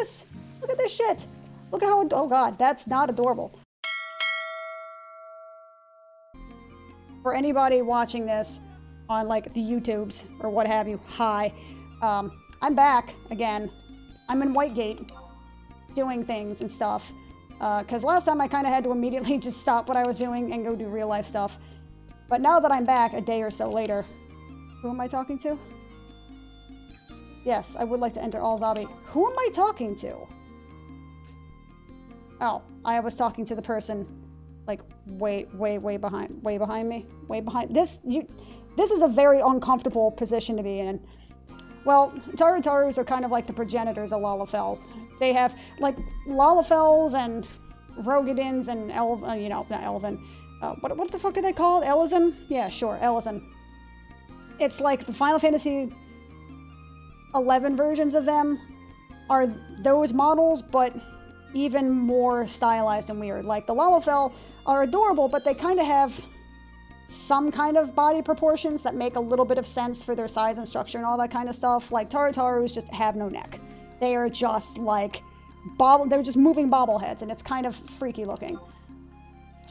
this! Look at this shit! Look at how, oh god, that's not adorable. For anybody watching this on like the YouTubes or what have you, hi. I'm back again. I'm in Whitegate doing things and stuff. Because last time I kind of had to immediately just stop what I was doing and go do real life stuff. But now that I'm back a day or so later, who am I talking to? Yes, I would like to enter all zombie. Who am I talking to? Oh, I was talking to the person like way behind me. Way behind. This is a very uncomfortable position to be in. Well, Tarutarus are kind of like the progenitors of Lalafell. They have, like, Lalafells and Rogadins and not Elven. What the fuck are they called? Elezen? Yeah, sure, Elezen. It's like the Final Fantasy 11 versions of them are those models, but even more stylized and weird. Like, the Lalafell are adorable, but they kind of have some kind of body proportions that make a little bit of sense for their size and structure and all that kind of stuff. Like, Tarutarus just have no neck. They are just like, they're just moving bobbleheads, and it's kind of freaky looking.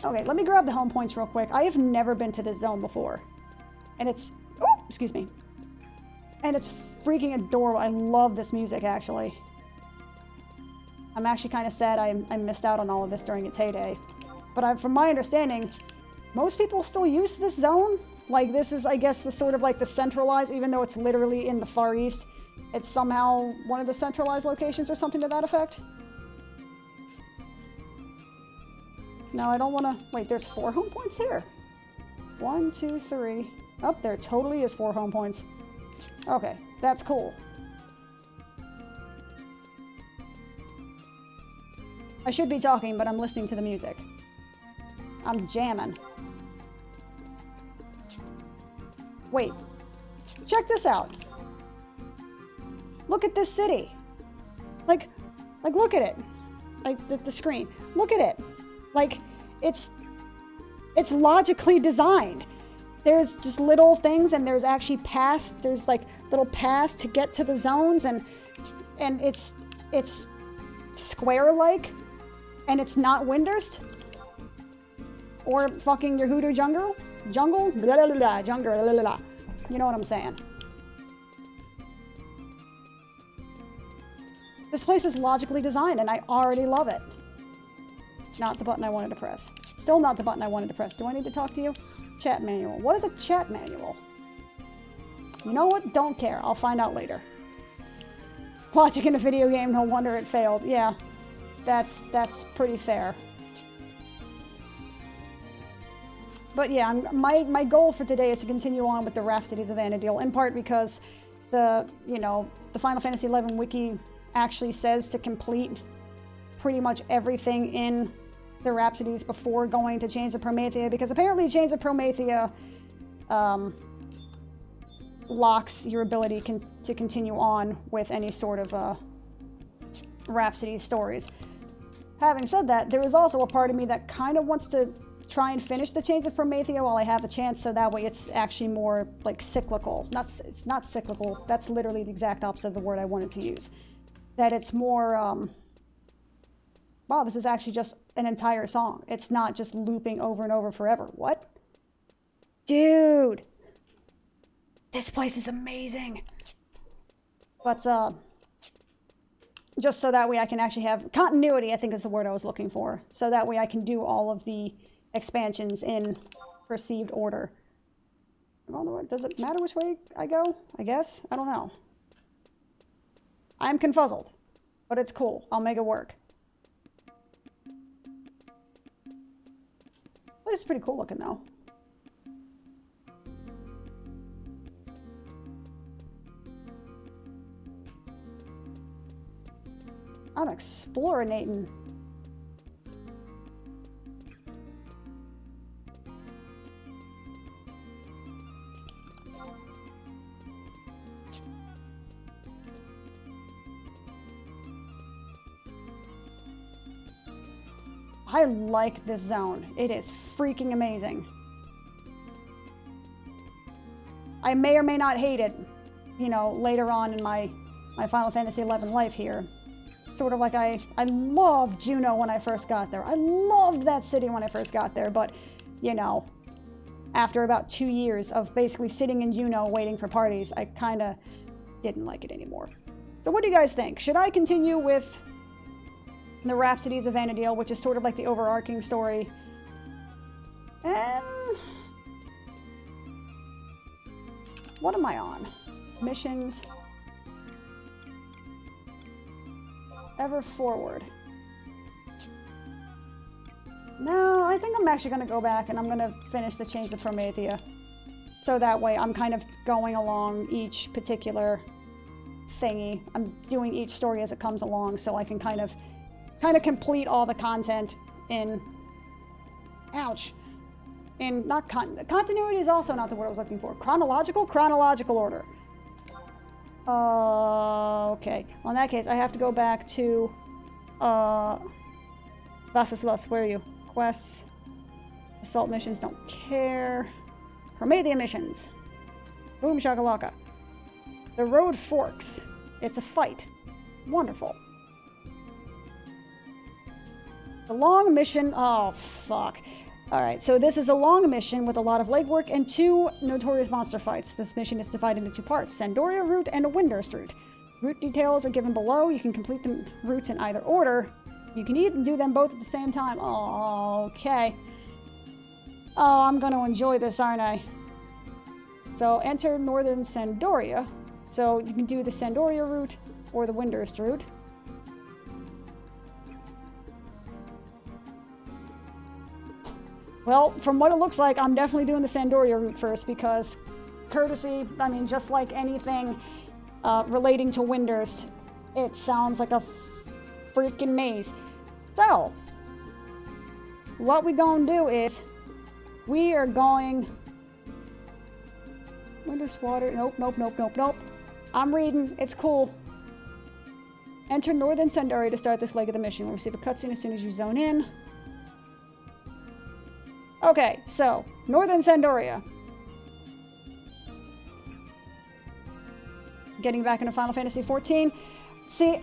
Okay, let me grab the home points real quick. I have never been to this zone before. And it's, oh, excuse me. And it's freaking adorable. I love this music, actually. I'm actually kind of sad I missed out on all of this during its heyday. But from my understanding, most people still use this zone. Like, this is, I guess, the sort of like the centralized, even though it's literally in the Far East, it's somehow one of the centralized locations or something to that effect. No, I don't want to, wait, there's 4 home points here. 1, 2, 3. Oh, there totally is 4 home points. Okay, that's cool. I should be talking, but I'm listening to the music. I'm jamming. Wait, check this out. Look at this city. Like look at it. Like the screen. Look at it. Like, it's logically designed. There's just little things, and there's actually paths. There's like little paths to get to the zones, and it's square-like, and it's not Windurst or fucking your Hoodoo jungle, blah, blah, blah, jungle, blah, blah, blah. You know what I'm saying? This place is logically designed, and I already love it. Not the button I wanted to press. Still not the button I wanted to press. Do I need to talk to you? Chat manual. What is a chat manual? You know what? Don't care. I'll find out later. Logic in a video game, no wonder it failed. Yeah, that's pretty fair. But yeah, my goal for today is to continue on with the Rhapsodies of Vana'diel, in part because the Final Fantasy XI wiki actually says to complete pretty much everything in the Rhapsodies before going to Chains of Promethea, because apparently Chains of Promethea locks your ability to continue on with any sort of Rhapsody stories. Having said that, there is also a part of me that kind of wants to try and finish the Chains of Promethea while I have the chance, so that way it's actually more like cyclical. It's not cyclical, that's literally the exact opposite of the word I wanted to use. That it's more, wow, this is actually just an entire song. It's not just looping over and over forever. What? Dude! This place is amazing! But, just so that way I can actually have continuity, I think is the word I was looking for. So that way I can do all of the expansions in perceived order. Does it matter which way I go? I guess? I don't know. I'm confuzzled, but it's cool. I'll make it work. This is pretty cool looking, though. I'm explorating. I like this zone. It is freaking amazing. I may or may not hate it, you know, later on in my Final Fantasy XI life here. Sort of like I loved Juneau when I first got there. I loved that city when I first got there, but, you know, after about 2 years of basically sitting in Juneau waiting for parties, I kind of didn't like it anymore. So what do you guys think? Should I continue with the Rhapsodies of Vana'diel, which is sort of like the overarching story? What am I on? Missions. Ever forward. No, I think I'm actually going to go back and I'm going to finish the Chains of Promethea. So that way I'm kind of going along each particular thingy. I'm doing each story as it comes along so I can kind of complete all the content in... Ouch. In not continuity is also not the word I was looking for. Chronological order. Okay. Well, in that case, I have to go back to Vasislos. Where are you? Quests. Assault missions, don't care. Promethea missions. Boom shakalaka. The road forks. It's a fight. Wonderful. The long mission. Oh, fuck. Alright, so this is a long mission with a lot of legwork and 2 notorious monster fights. This mission is divided into 2 parts, Sandoria route and a Windurst route. Route details are given below. You can complete the routes in either order. You can even do them both at the same time. Oh, okay. Oh, I'm going to enjoy this, aren't I? So, enter Northern Sandoria. So, you can do the Sandoria route or the Windurst route. Well, from what it looks like, I'm definitely doing the Sandoria route first because courtesy, I mean, just like anything relating to Windurst, it sounds like a freaking maze. So, what we gonna do is, we are going... Windurst water, nope. I'm reading, it's cool. Enter Northern Sandoria to start this leg of the mission. We'll receive a cutscene as soon as you zone in. Okay, so, Northern Sandoria. Getting back into Final Fantasy XIV. See,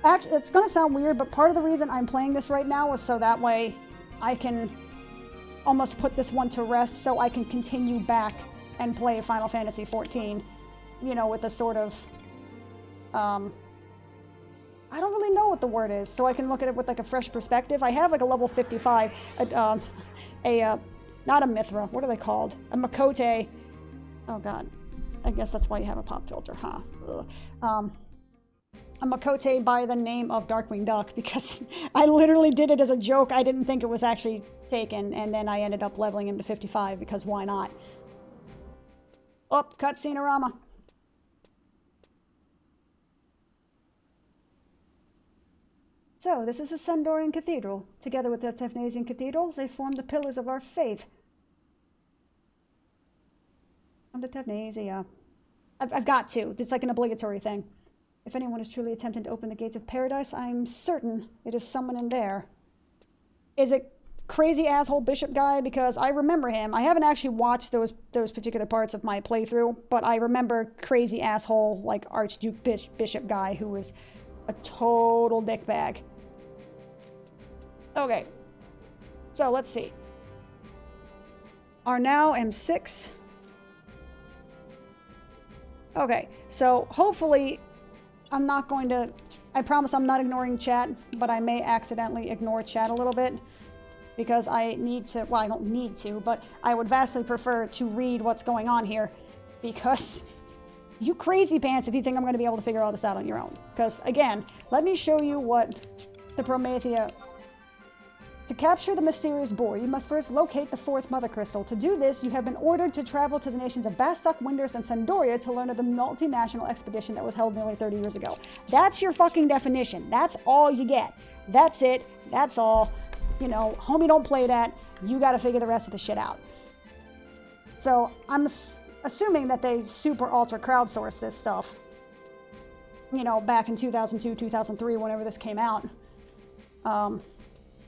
actually, it's going to sound weird, but part of the reason I'm playing this right now is so that way I can almost put this one to rest so I can continue back and play Final Fantasy XIV, you know, with a sort of, I don't really know what the word is, so I can look at it with like a fresh perspective. I have like a level 55, not a Mithra, what are they called? A Makote. Oh god, I guess that's why you have a pop filter, huh? A Makote by the name of Darkwing Duck, because I literally did it as a joke. I didn't think it was actually taken, and then I ended up leveling him to 55, because why not? Oh, cutscene-orama. So, this is the Sandorian Cathedral. Together with the Tefnasian Cathedral, they form the pillars of our faith. Under Tefnasia. I've got to. It's like an obligatory thing. If anyone is truly attempting to open the gates of paradise, I'm certain it is someone in there. Is it crazy asshole bishop guy? Because I remember him. I haven't actually watched those particular parts of my playthrough, but I remember crazy asshole, like Archduke bishop guy who was a total dickbag. Okay, so let's see. Are now M6. Okay, so hopefully I'm not going to... I promise I'm not ignoring chat, but I may accidentally ignore chat a little bit because I need to... Well, I don't need to, but I would vastly prefer to read what's going on here because you crazy pants if you think I'm going to be able to figure all this out on your own. Because, again, let me show you what the Promethea... To capture the mysterious boar, you must first locate the 4th Mother Crystal. To do this, you have been ordered to travel to the nations of Bastok, Windurst, and Sandoria to learn of the multinational expedition that was held nearly 30 years ago. That's your fucking definition. That's all you get. That's it. That's all. You know, homie, don't play that. You gotta figure the rest of the shit out. So, I'm assuming that they super ultra crowdsourced this stuff. You know, back in 2002, 2003, whenever this came out.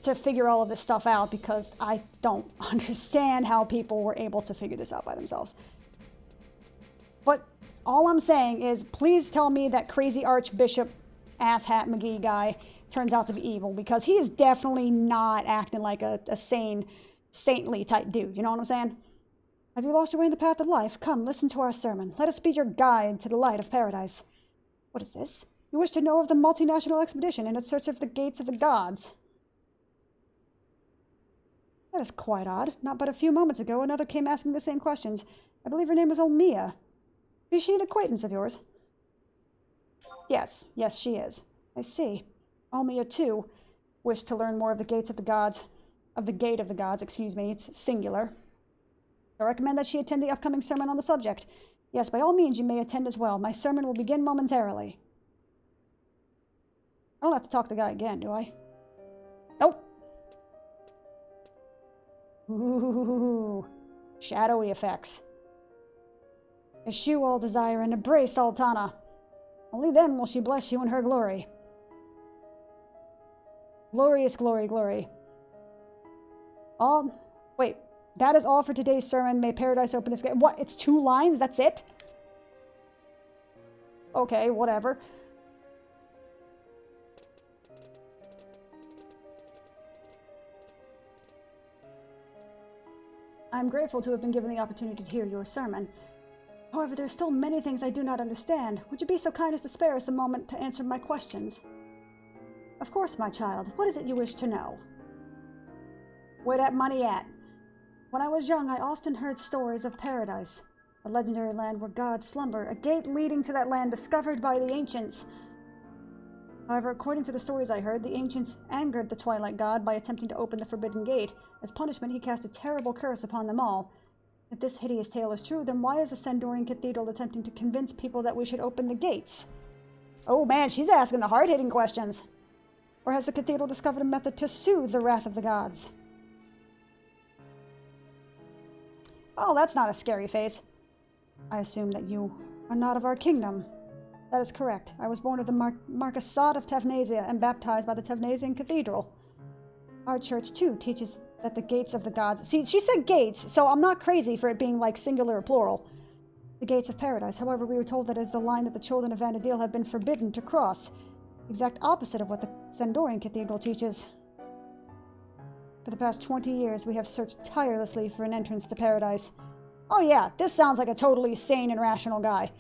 To figure all of this stuff out because I don't understand how people were able to figure this out by themselves. But all I'm saying is please tell me that crazy Archbishop asshat McGee guy turns out to be evil, because he is definitely not acting like a sane, saintly type dude. You know what I'm saying? Have you lost your way in the path of life? Come, listen to our sermon. Let us be your guide to the light of paradise. What is this? You wish to know of the multinational expedition in its search of the gates of the gods. That is quite odd. Not but a few moments ago, another came asking the same questions. I believe her name was Mia. Is she an acquaintance of yours? Yes, she is. I see. Mia, too, wished to learn more of the gates of the gods. Of the gate of the gods, excuse me. It's singular. I recommend that she attend the upcoming sermon on the subject. Yes, by all means, you may attend as well. My sermon will begin momentarily. I don't have to talk to the guy again, do I? Nope. Ooh, shadowy effects. Eschew all desire and embrace Altana. Only then will she bless you in her glory. Glorious glory, glory. Wait, that is all for today's sermon. May paradise open its gate. What? It's 2 lines? That's it? Okay, whatever. I'm grateful to have been given the opportunity to hear your sermon. However, there are still many things I do not understand. Would you be so kind as to spare us a moment to answer my questions? Of course, my child. What is it you wish to know? Where that money at? When I was young, I often heard stories of paradise, a legendary land where gods slumber, a gate leading to that land discovered by the ancients. However, according to the stories I heard, the ancients angered the Twilight God by attempting to open the forbidden gate. As punishment, he cast a terrible curse upon them all. If this hideous tale is true, then why is the Sandorian Cathedral attempting to convince people that we should open the gates? Oh man, she's asking the hard-hitting questions. Or has the cathedral discovered a method to soothe the wrath of the gods? Oh, that's not a scary face. I assume that you are not of our kingdom. That is correct. I was born of the Marquessate of Tavnasia and baptized by the Tavnasian Cathedral. Our church, too, teaches that the gates of the gods... See, she said gates, so I'm not crazy for it being, like, singular or plural. The gates of paradise. However, we were told that it is the line that the children of Vanadil have been forbidden to cross. Exact opposite of what the Sandorian Cathedral teaches. For the past 20 years, we have searched tirelessly for an entrance to paradise. Oh yeah, this sounds like a totally sane and rational guy.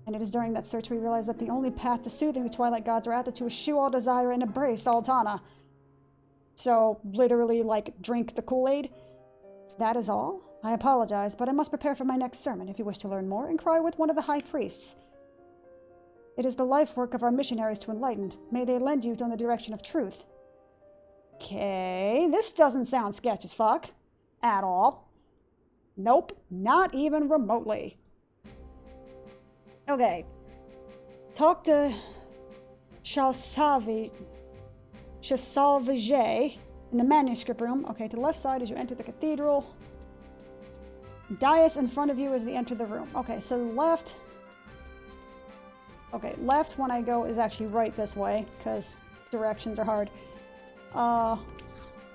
And it is during that search we realized that the only path to soothing the Twilight Gods are either to eschew all desire and embrace Altana. So, literally, like, drink the Kool-Aid? That is all? I apologize, but I must prepare for my next sermon. If you wish to learn more, inquire with one of the high priests. It is the life work of our missionaries to enlighten. May they lend you on the direction of truth. Okay, this doesn't sound sketch as fuck. At all. Nope, not even remotely. Okay. Talk to Chalsalvige in the manuscript room. Okay, to the left side as you enter the cathedral. Dais in front of you as you enter the room. Okay, so left. Okay, left when I go is actually right this way, because directions are hard.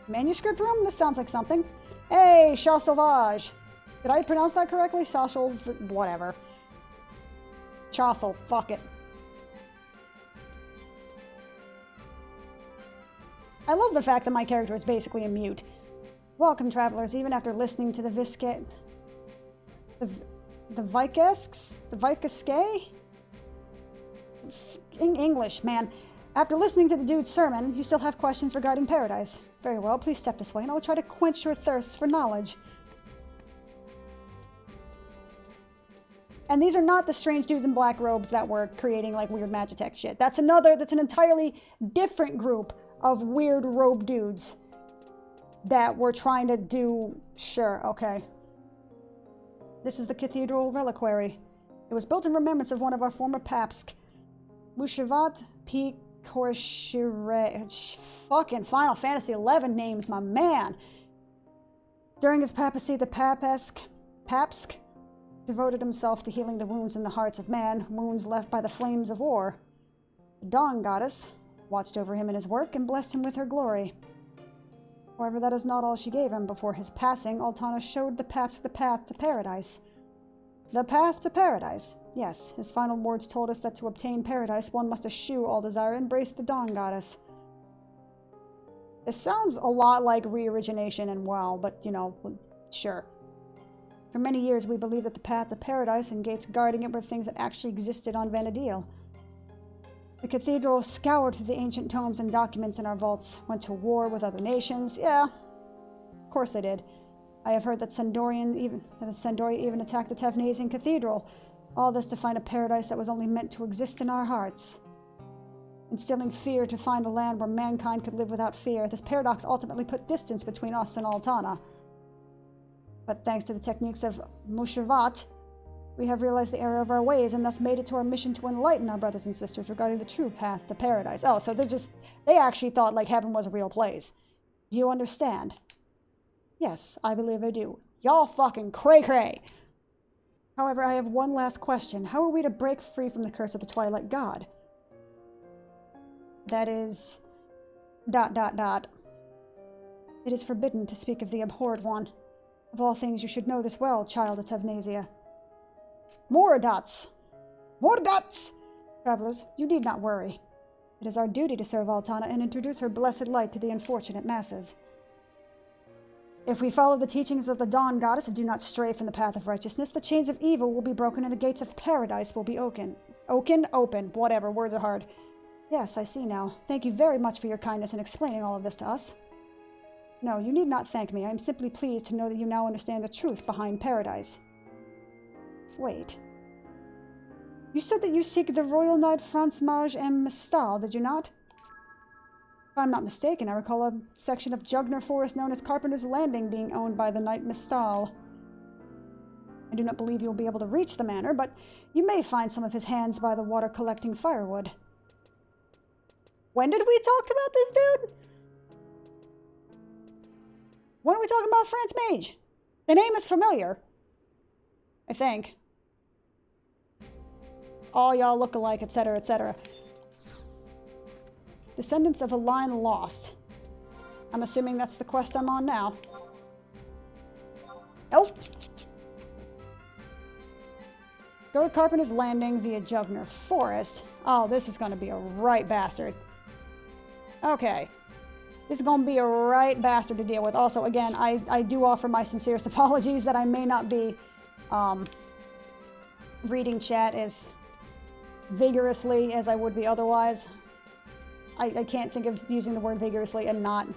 Manuscript room? This sounds like something. Hey, Chat Sauvage. Did I pronounce that correctly? Whatever. Chossel. Fuck it. I love the fact that my character is basically a mute. Welcome, travelers, even after listening to the Vikesque? In English, man. After listening to the dude's sermon, you still have questions regarding paradise. Very well, please step this way and I will try to quench your thirst for knowledge. And these are not the strange dudes in black robes that were creating like weird Magitech shit. That's an entirely different group of weird robe dudes that were trying to do... Sure, okay. This is the cathedral reliquary. It was built in remembrance of one of our former paps, Mushavat P. Korshire. Fucking Final Fantasy XI names, my man. During his papacy, the Papsk devoted himself to healing the wounds in the hearts of man, wounds left by the flames of war. The Dawn Goddess watched over him in his work and blessed him with her glory. However, that is not all she gave him. Before his passing, Altana showed the Paps the path to paradise. The path to paradise? Yes, his final words told us that to obtain paradise, one must eschew all desire, embrace the dawn goddess. This sounds a lot like re-origination and well, but, you know, sure. For many years, we believed that the path to paradise and gates guarding it were things that actually existed on Vanadil. The cathedral scoured through the ancient tomes and documents in our vaults, went to war with other nations. Yeah, of course they did. I have heard that Sandoria even attacked the Tavnesian cathedral. All this to find a paradise that was only meant to exist in our hearts. Instilling fear to find a land where mankind could live without fear, this paradox ultimately put distance between us and Altana. But thanks to the techniques of Mushavat, we have realized the error of our ways and thus made it to our mission to enlighten our brothers and sisters regarding the true path to paradise. Oh, so they actually thought like heaven was a real place. Do you understand? Yes, I believe I do. Y'all fucking cray-cray. However, I have one last question. How are we to break free from the curse of the Twilight God? That is... ... It is forbidden to speak of the abhorred one. Of all things, you should know this well, child of Tavnesia. More dots! More dots! Travelers, you need not worry. It is our duty to serve Altana and introduce her blessed light to the unfortunate masses. If we follow the teachings of the Dawn Goddess and do not stray from the path of righteousness, the chains of evil will be broken and the gates of paradise will be open. Open. Whatever, words are hard. Yes, I see now. Thank you very much for your kindness in explaining all of this to us. No, you need not thank me. I am simply pleased to know that you now understand the truth behind paradise. Wait. You said that you seek the Royal Knight Franz Mage and Mistal, did you not? If I'm not mistaken, I recall a section of Jugner Forest known as Carpenter's Landing being owned by the Knight Mistal. I do not believe you will be able to reach the manor, but you may find some of his hands by the water collecting firewood. When did we talk about this dude? When are we talking about Franz Mage? The name is familiar. I think. All y'all look alike, etc., etc. Descendants of a line lost. I'm assuming that's the quest I'm on now. Nope. Go to Carpenter's Landing via Jugner Forest. Oh, this is going to be a right bastard. Okay. This is going to be a right bastard to deal with. Also, again, I do offer my sincerest apologies that I may not be reading chat as vigorously as I would be otherwise. I can't think of using the word vigorously and not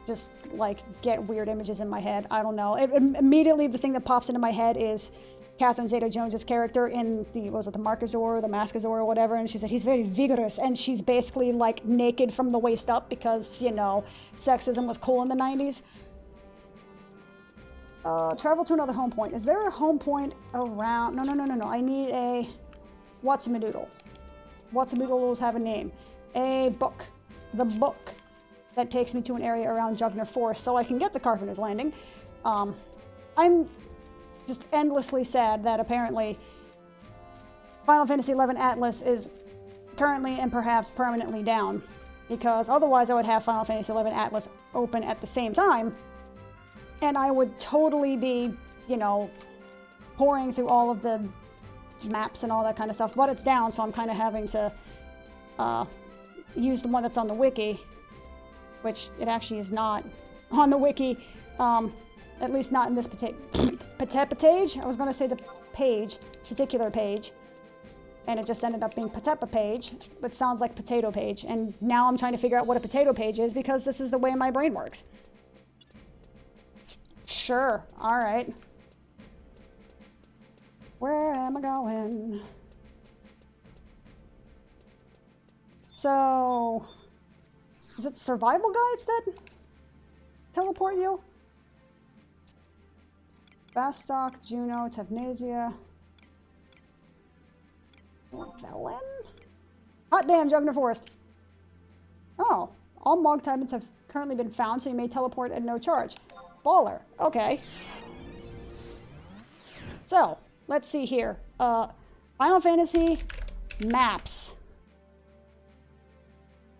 just, like, get weird images in my head. I don't know. Immediately, the thing that pops into my head is Catherine Zeta-Jones's character in the, what was it, the Markazor, the Maskazor, or whatever, and she said, he's very vigorous, and she's basically, like, naked from the waist up because, you know, sexism was cool in the 90s. Travel to another home point. Is there a home point around? No. I need a What's-a-Madoodle. What's-a-Madoodles have a name. A book. The book that takes me to an area around Jugner Forest so I can get to Carpenter's Landing. I'm just endlessly sad that apparently Final Fantasy XI Atlas is currently and perhaps permanently down, because otherwise I would have Final Fantasy XI Atlas open at the same time and I would totally be, you know, pouring through all of the maps and all that kind of stuff, but it's down, so I'm kind of having to use the one that's on the wiki, which it actually is not on the wiki, at least not in this page. I was going to say the particular page, and it just ended up being Patepa page, but sounds like potato page, and now I'm trying to figure out what a potato page is because this is the way my brain works. Sure, alright. Where am I going? So, is it survival guides that teleport you? Bastok, Juno, Tavnesia. Velen? Hot damn, Jugner Forest. Oh, all Mog Titans have currently been found, so you may teleport at no charge. Baller. Okay. So, let's see here. Final Fantasy maps.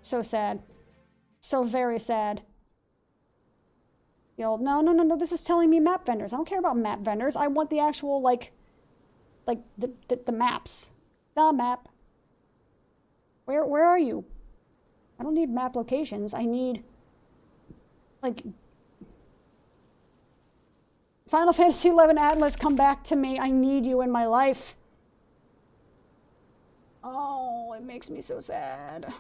So sad. So very sad. No, this is telling me map vendors. I don't care about map vendors. I want the actual, like like, the maps. The map. Where are you? I don't need map locations. I need, like, Final Fantasy XI Atlas, come back to me. I need you in my life. Oh, it makes me so sad.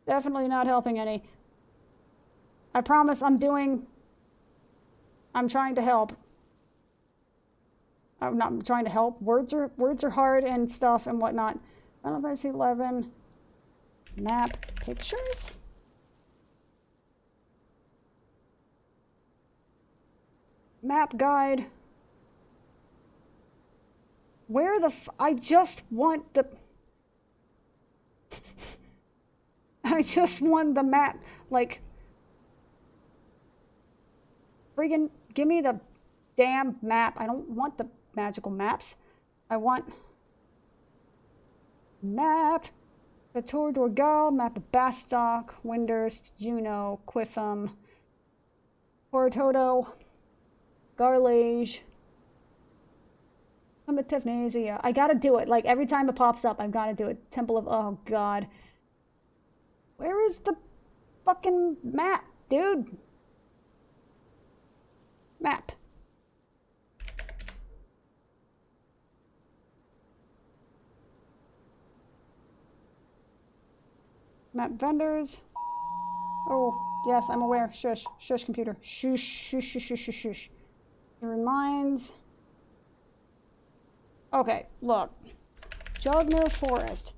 Definitely not helping any. I promise I'm trying to help. I'm not trying to help. Words are hard and stuff and whatnot. Final Fantasy XI map pictures. Map guide. Where the I just want the I just want the map. Like, friggin' give me the damn map. I don't want the magical maps. I want map. The Tour d'Orgal, map of Bastock, Windurst, Juno, Quiffum, Portoto, Garlage, Tifnasia. I gotta do it. Like, every time it pops up, I've gotta do it. Temple of, oh god. Where is the fucking map, dude? Map. Map vendors. Oh, yes, I'm aware. Shush. Shush, computer. Shush, shush, shush, shush, shush, shush. It reminds. Okay, look. Jogner Forest.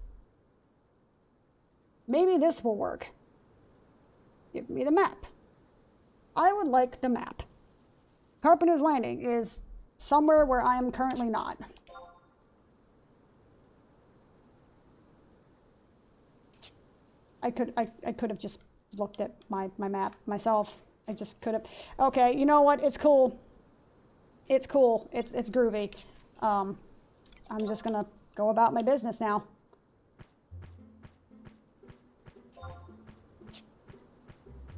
Maybe this will work. Give me the map. I would like the map. Carpenter's Landing is somewhere where I am currently not. I could have just looked at my map myself. I just could have. Okay, you know what? It's cool. It's cool. It's groovy. I'm just gonna go about my business now.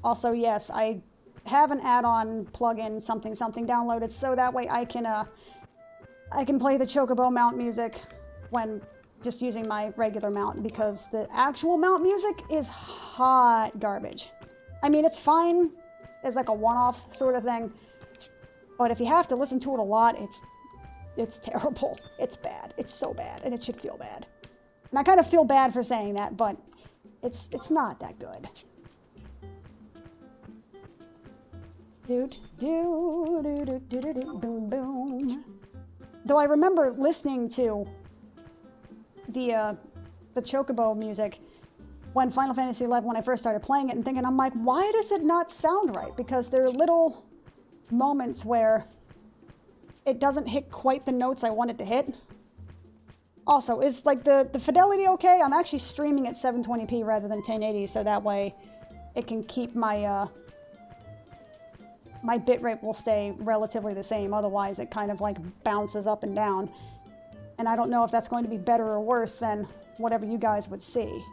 Also, yes, I have an add-on plugin something downloaded so that way I can play the Chocobo mount music when just using my regular mount, because the actual mount music is hot garbage. I mean, it's fine as like a one-off sort of thing, but if you have to listen to it a lot, it's terrible. It's bad. It's so bad, and it should feel bad. And I kind of feel bad for saying that, but it's not that good. Boom, boom. Though I remember listening to the Chocobo music when Final Fantasy XI, when I first started playing it, and thinking, I'm like, why does it not sound right? Because there are little moments where it doesn't hit quite the notes I want it to hit. Also, is like the fidelity okay? I'm actually streaming at 720p rather than 1080, so that way it can keep my my bitrate will stay relatively the same. Otherwise, it kind of like bounces up and down. And I don't know if that's going to be better or worse than whatever you guys would see.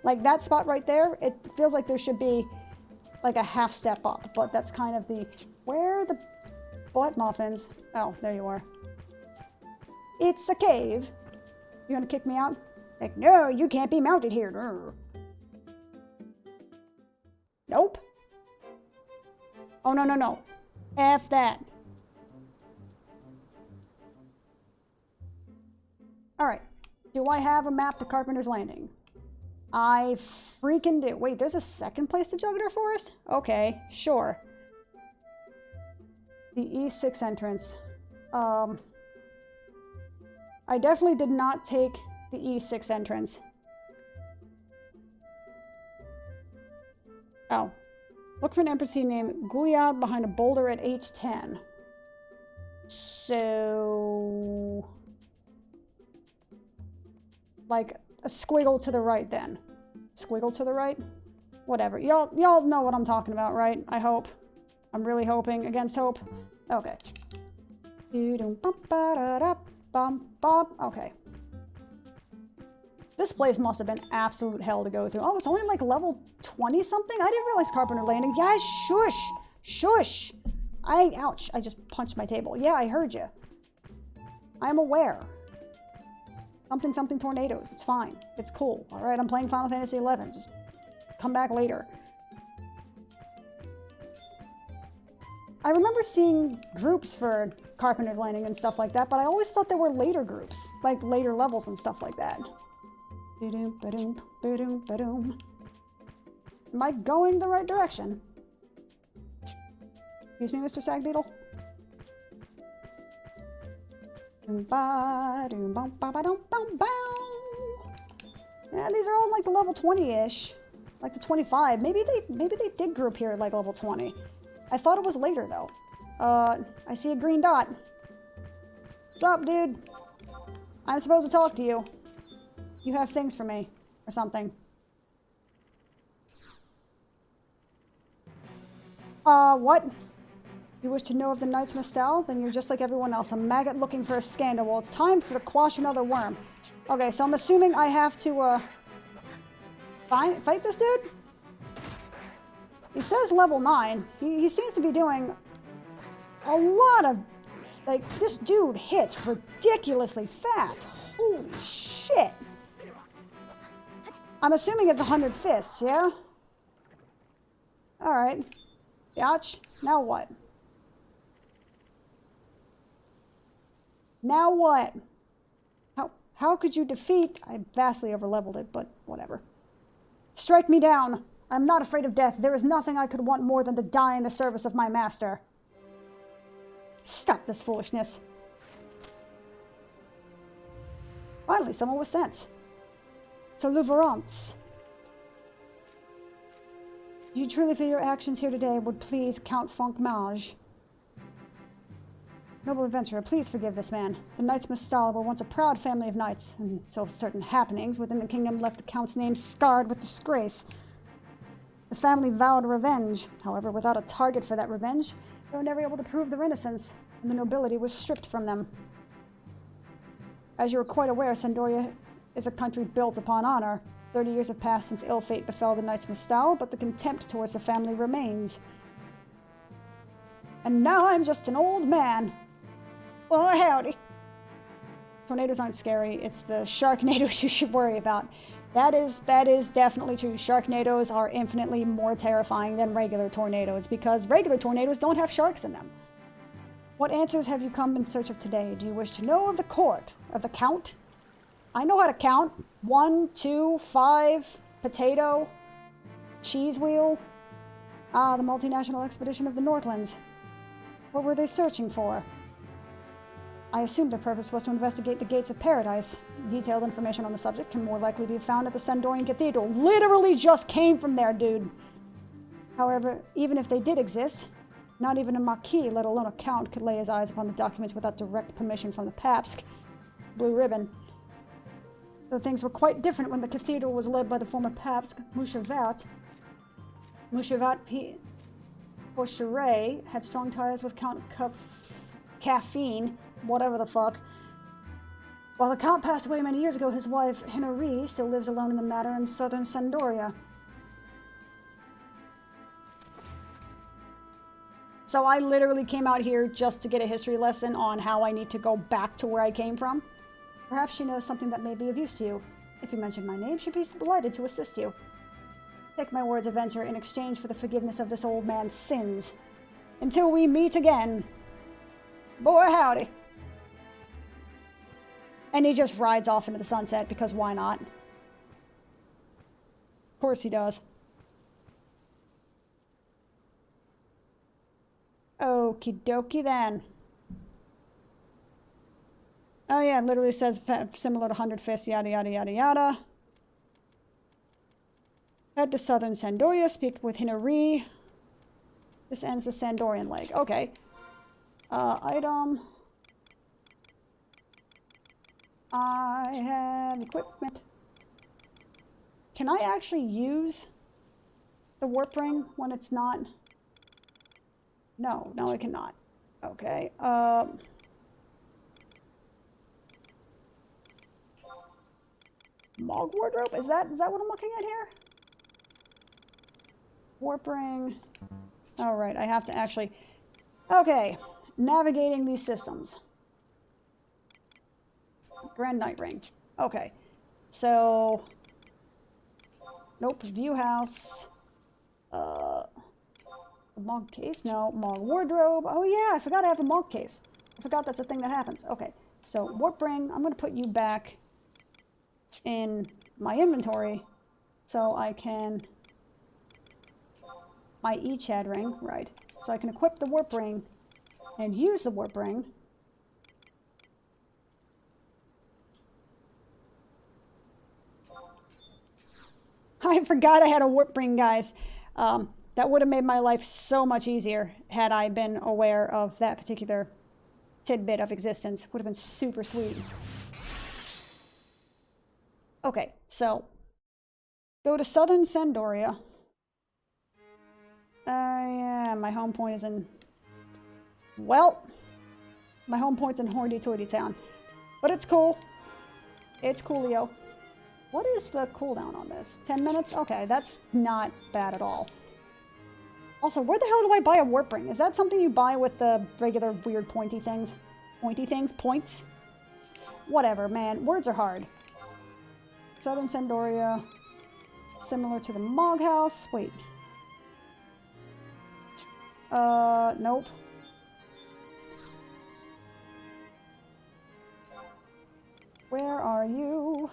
Like that spot right there, it feels like there should be like a half step up, but that's kind of the, where are the butt muffins? Oh, there you are. It's a cave. You gonna kick me out? Like, no, you can't be mounted here. Urgh. Nope. Oh, no, no, no. F that. All right. Do I have a map to Carpenter's Landing? I freaking do. Wait, there's a second place to Juggernaut Forest? Okay, sure. The E6 entrance. I definitely did not take the E6 entrance. Oh. Look for an NPC named Gouliad behind a boulder at H10. So... like a squiggle to the right then. Squiggle to the right? Whatever. Y'all know what I'm talking about, right? I hope. I'm really hoping against hope. Okay. Okay. This place must have been absolute hell to go through. Oh, it's only like level 20 something? I didn't realize Carpenter Landing. Yeah, shush! Shush! Ouch, I just punched my table. Yeah, I heard you. I'm aware. Something tornadoes. It's fine. It's cool. Alright, I'm playing Final Fantasy XI. Just come back later. I remember seeing groups for Carpenter's Landing and stuff like that, but I always thought there were later groups. Like later levels and stuff like that. Am I going the right direction? Excuse me, Mr. Sagbeetle? Yeah, these are all like the level 20-ish. Like the 25. Maybe they did group here at like level 20. I thought it was later though. I see a green dot. What's up, dude? I'm supposed to talk to you. You have things for me. Or something. What? You wish to know of the Knight's Mistal? Then you're just like everyone else, a maggot looking for a scandal. Well, it's time to quash another worm. Okay, so I'm assuming I have to, fight this dude? He says level 9. He seems to be doing a lot of, like, this dude hits ridiculously fast. Holy shit. I'm assuming it's 100 fists, yeah? Alright. Yach, now what? Now what? How could you defeat? I vastly overleveled it, but whatever. Strike me down. I'm not afraid of death. There is nothing I could want more than to die in the service of my master. Stop this foolishness. Finally, someone with sense. So, Louverance. You truly feel your actions here today would please Count Fonk-Mage. Noble adventurer, please forgive this man. The Knights Mistal were once a proud family of knights, until certain happenings within the kingdom left the Count's name scarred with disgrace. The family vowed revenge. However, without a target for that revenge, they were never able to prove their innocence, and the nobility was stripped from them. As you are quite aware, Sandoria is a country built upon honor. 30 years have passed since ill fate befell the Knights Mistal, but the contempt towards the family remains. And now I'm just an old man. Oh, howdy. Tornadoes aren't scary. It's the Sharknadoes you should worry about. That is definitely true. Sharknadoes are infinitely more terrifying than regular tornadoes because regular tornadoes don't have sharks in them. What answers have you come in search of today? Do you wish to know of the court? Of the count? I know how to count. 1, 2, 5, potato, cheese wheel. Ah, the multinational expedition of the Northlands. What were they searching for? I assumed their purpose was to investigate the gates of paradise. Detailed information on the subject can more likely be found at the Sandorian Cathedral. Literally just came from there, dude. However, even if they did exist, not even a marquis, let alone a count, could lay his eyes upon the documents without direct permission from the Papsk. Blue ribbon. Though things were quite different when the cathedral was led by the former Papsk, Mushavat. Mushavat Pocheret had strong ties with Count Caffeine, whatever the fuck. While the Count passed away many years ago, his wife, Hinari, still lives alone in the manor in southern Sandoria. So I literally came out here just to get a history lesson on how I need to go back to where I came from. Perhaps she knows something that may be of use to you. If you mention my name, she'd be delighted to assist you. Take my words, adventurer, in exchange for the forgiveness of this old man's sins. Until we meet again. Boy, howdy. And he just rides off into the sunset, because why not? Of course he does. Okie dokie then. Oh yeah, it literally says similar to 100 fists, yada yada yada yada. Head to southern Sandoria, speak with Hinari. This ends the Sandorian leg. Okay. Item. I have equipment. Can I actually use the warp ring when it's not? No, I cannot. Okay. Mog wardrobe? Is that what I'm looking at here? Warp ring. All right, I have to actually... Okay, navigating these systems. Grand Night Ring. Okay, so... Nope, view house. Mog case? No, Mog wardrobe. Oh yeah, I forgot I have a Mog case. I forgot that's a thing that happens. Okay, so warp ring. I'm going to put you back in my inventory so I can... My FFXI'ed ring, right. So I can equip the warp ring and use the warp ring. I forgot I had a warp ring, guys. That would have made my life so much easier had I been aware of that particular tidbit of existence. Would have been super sweet. Okay, so go to Southern Sandoria. Yeah, my home point is in... Well, my home point's in Hoity-Toity Town. But it's cool. It's coolio. What is the cooldown on this? 10 minutes? Okay, that's not bad at all. Also, where the hell do I buy a warp ring? Is that something you buy with the regular weird pointy things? Pointy things? Points? Whatever, man. Words are hard. Southern Sandoria. Similar to the Mog House. Wait. Nope. Where are you?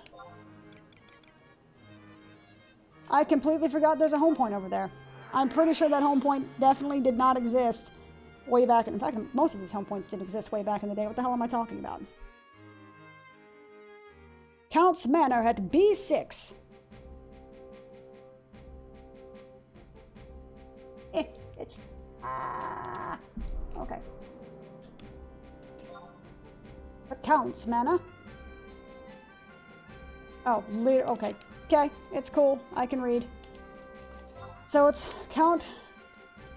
I completely forgot there's a home point over there. I'm pretty sure that home point definitely did not exist way back. In fact, most of these home points didn't exist way back in the day. What the hell am I talking about? Count's Manor at B6. It's... Okay. The Count's Manor. Oh, okay. Okay, it's cool. I can read. So it's Count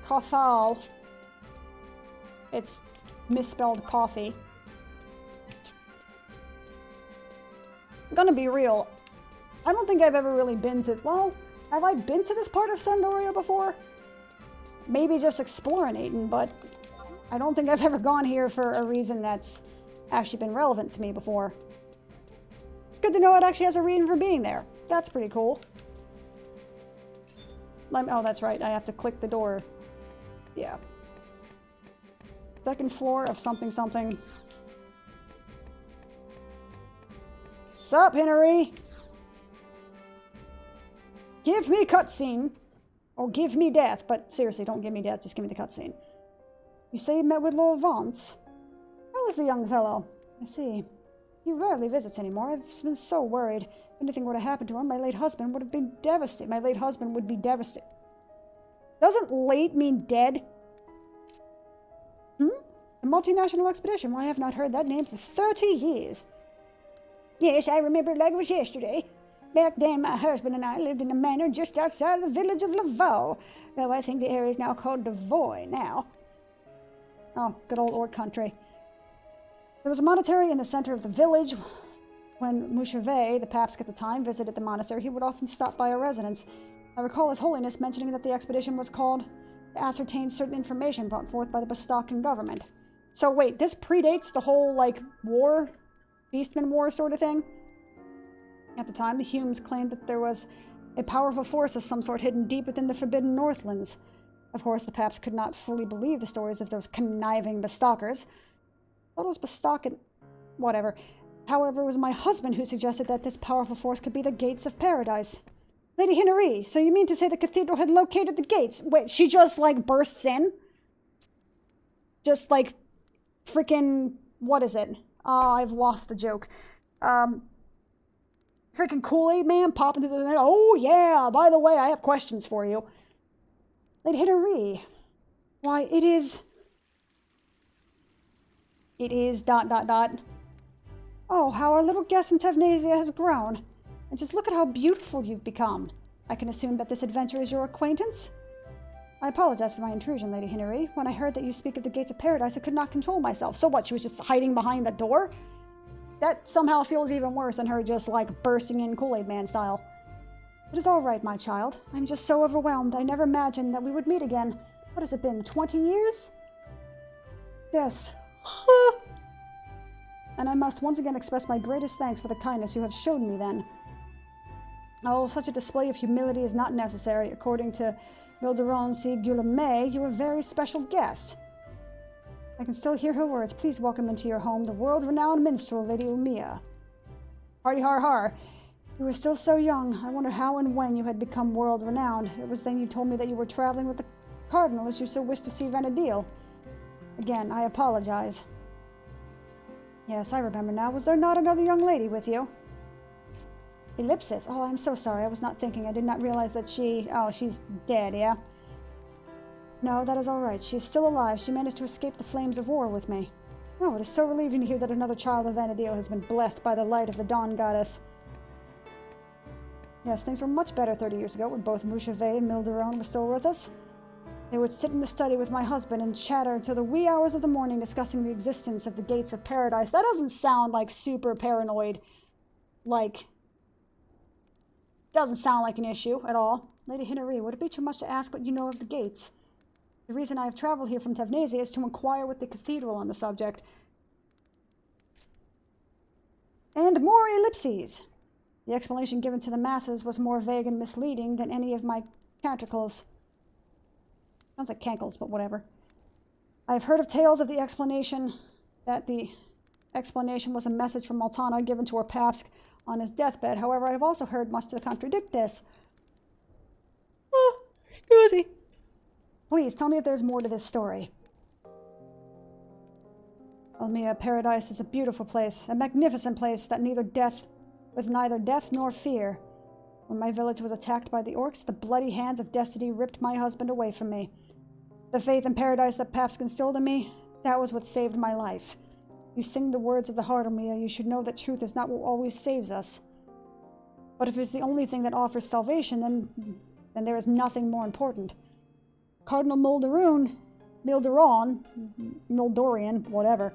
Kafal. It's misspelled coffee. I'm gonna be real. I don't think I've ever really been to... Well, have I been to this part of Sandoria before? Maybe just exploring, but I don't think I've ever gone here for a reason that's actually been relevant to me before. It's good to know it actually has a reason for being there. That's pretty cool. Oh, that's right. I have to click the door. Yeah. Second floor of something something. Sup, Henry? Give me cutscene. Or give me death. But seriously, don't give me death. Just give me the cutscene. You say you met with Lord Vance? How was the young fellow? I see. He rarely visits anymore. I've been so worried. If anything were to happen to him, my late husband would have been devastated. My late husband would be devastated. Doesn't late mean dead? A multinational expedition? Well, I have not heard that name for 30 years. Yes, I remember it like it was yesterday. Back then, my husband and I lived in a manor just outside the village of Laveau, though I think the area is now called Devoy now. Oh, good old Orc country. There was a monastery in the center of the village. When Mouchevet, the papsk at the time, visited the monastery, he would often stop by our residence. I recall His Holiness mentioning that the expedition was called to ascertain certain information brought forth by the Bastakan government. So wait, this predates the whole, like, war, Beastman War sort of thing? At the time, the Humes claimed that there was a powerful force of some sort hidden deep within the Forbidden Northlands. Of course, the Paps could not fully believe the stories of those conniving Bastakers. Thought it was Bastakan... whatever. However, it was my husband who suggested that this powerful force could be the gates of paradise. Lady Hinnery, so you mean to say the cathedral had located the gates? Wait, she just, like, bursts in? Just, like, freaking... what is it? I've lost the joke. Freaking Kool-Aid Man popping through the net. Oh, yeah, by the way, I have questions for you. Lady Hinnery. Why, it is... Oh, how our little guest from Tevnasia has grown. And just look at how beautiful you've become. I can assume that this adventure is your acquaintance? I apologize for my intrusion, Lady Hinnery. When I heard that you speak of the gates of paradise, I could not control myself. So what, she was just hiding behind the door? That somehow feels even worse than her just, like, bursting in Kool-Aid Man style. It is all right, my child. I'm just so overwhelmed. I never imagined that we would meet again. What has it been, 20 years? Yes. And I must once again express my greatest thanks for the kindness you have shown me then. Oh, such a display of humility is not necessary. According to Milderon C. Guillaume, you are a very special guest. I can still hear her words. Please welcome into your home the world-renowned minstrel, Lady Umia. Hardy har har. You were still so young. I wonder how and when you had become world-renowned. It was then you told me that you were traveling with the Cardinal as you so wished to see Vanadil. Again, I apologize. Yes, I remember now. Was there not another young lady with you? Ellipsis. Oh, I'm so sorry. I was not thinking. I did not realize that she... Oh, she's dead, yeah? No, that is all right. She is still alive. She managed to escape the flames of war with me. Oh, it is so relieving to hear that another child of Vanadil has been blessed by the light of the Dawn Goddess. Yes, things were much better 30 years ago when both Mouchevet and Milderon were still with us. They would sit in the study with my husband and chatter until the wee hours of the morning discussing the existence of the gates of paradise. That doesn't sound like super paranoid. Like, doesn't sound like an issue at all. Lady Hinnery, would it be too much to ask what you know of the gates? The reason I have traveled here from Tavnesia is to inquire with the cathedral on the subject. And more ellipses. The explanation given to the masses was more vague and misleading than any of my canticles. Sounds like cankles, but whatever. I have heard of tales of the explanation, that the explanation was a message from Maltana given to her Papsk on his deathbed. However, I have also heard much to contradict this. Oh, Goosey. Please, tell me if there's more to this story. Elmia, paradise is a beautiful place, a magnificent place that neither death nor fear. When my village was attacked by the orcs, the bloody hands of destiny ripped my husband away from me. The faith in paradise that Papsk instilled in me, that was what saved my life. You sing the words of the heart, Elmia. You should know that truth is not what always saves us. But if it's the only thing that offers salvation, then there is nothing more important. Cardinal Mildorian, whatever,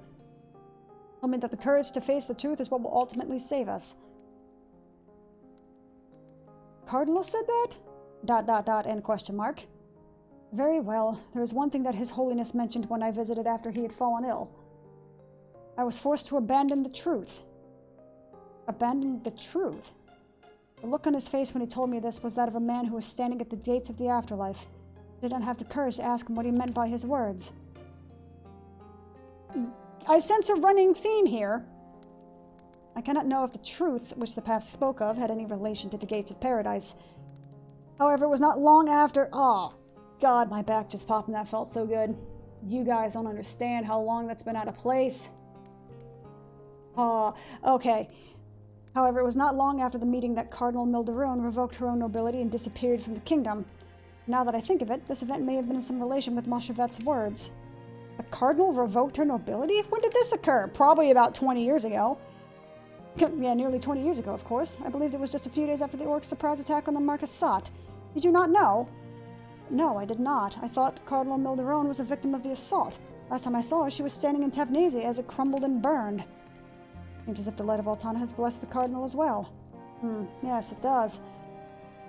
told me that the courage to face the truth is what will ultimately save us. Cardinal said that? End question mark. Very well. There is one thing that His Holiness mentioned when I visited after he had fallen ill. I was forced to abandon the truth. Abandon the truth? The look on his face when he told me this was that of a man who was standing at the gates of the afterlife. I did not have the courage to ask him what he meant by his words. I sense a running theme here. I cannot know if the truth which the Paps spoke of had any relation to the gates of paradise. However, it was not long after... Oh, God, my back just popped and that felt so good. You guys don't understand how long that's been out of place. Okay. However, it was not long after the meeting that Cardinal Milderon revoked her own nobility and disappeared from the kingdom. Now that I think of it, this event may have been in some relation with Moshevet's words. The Cardinal revoked her nobility? When did this occur? Probably about 20 years ago. Yeah, nearly 20 years ago, of course. I believed it was just a few days after the orcs' surprise attack on the Marquis Sot. Did you not know? No, I did not. I thought Cardinal Milderon was a victim of the assault. Last time I saw her, she was standing in Tavnesia as it crumbled and burned. Seems as if the light of Altana has blessed the Cardinal as well. Yes, it does.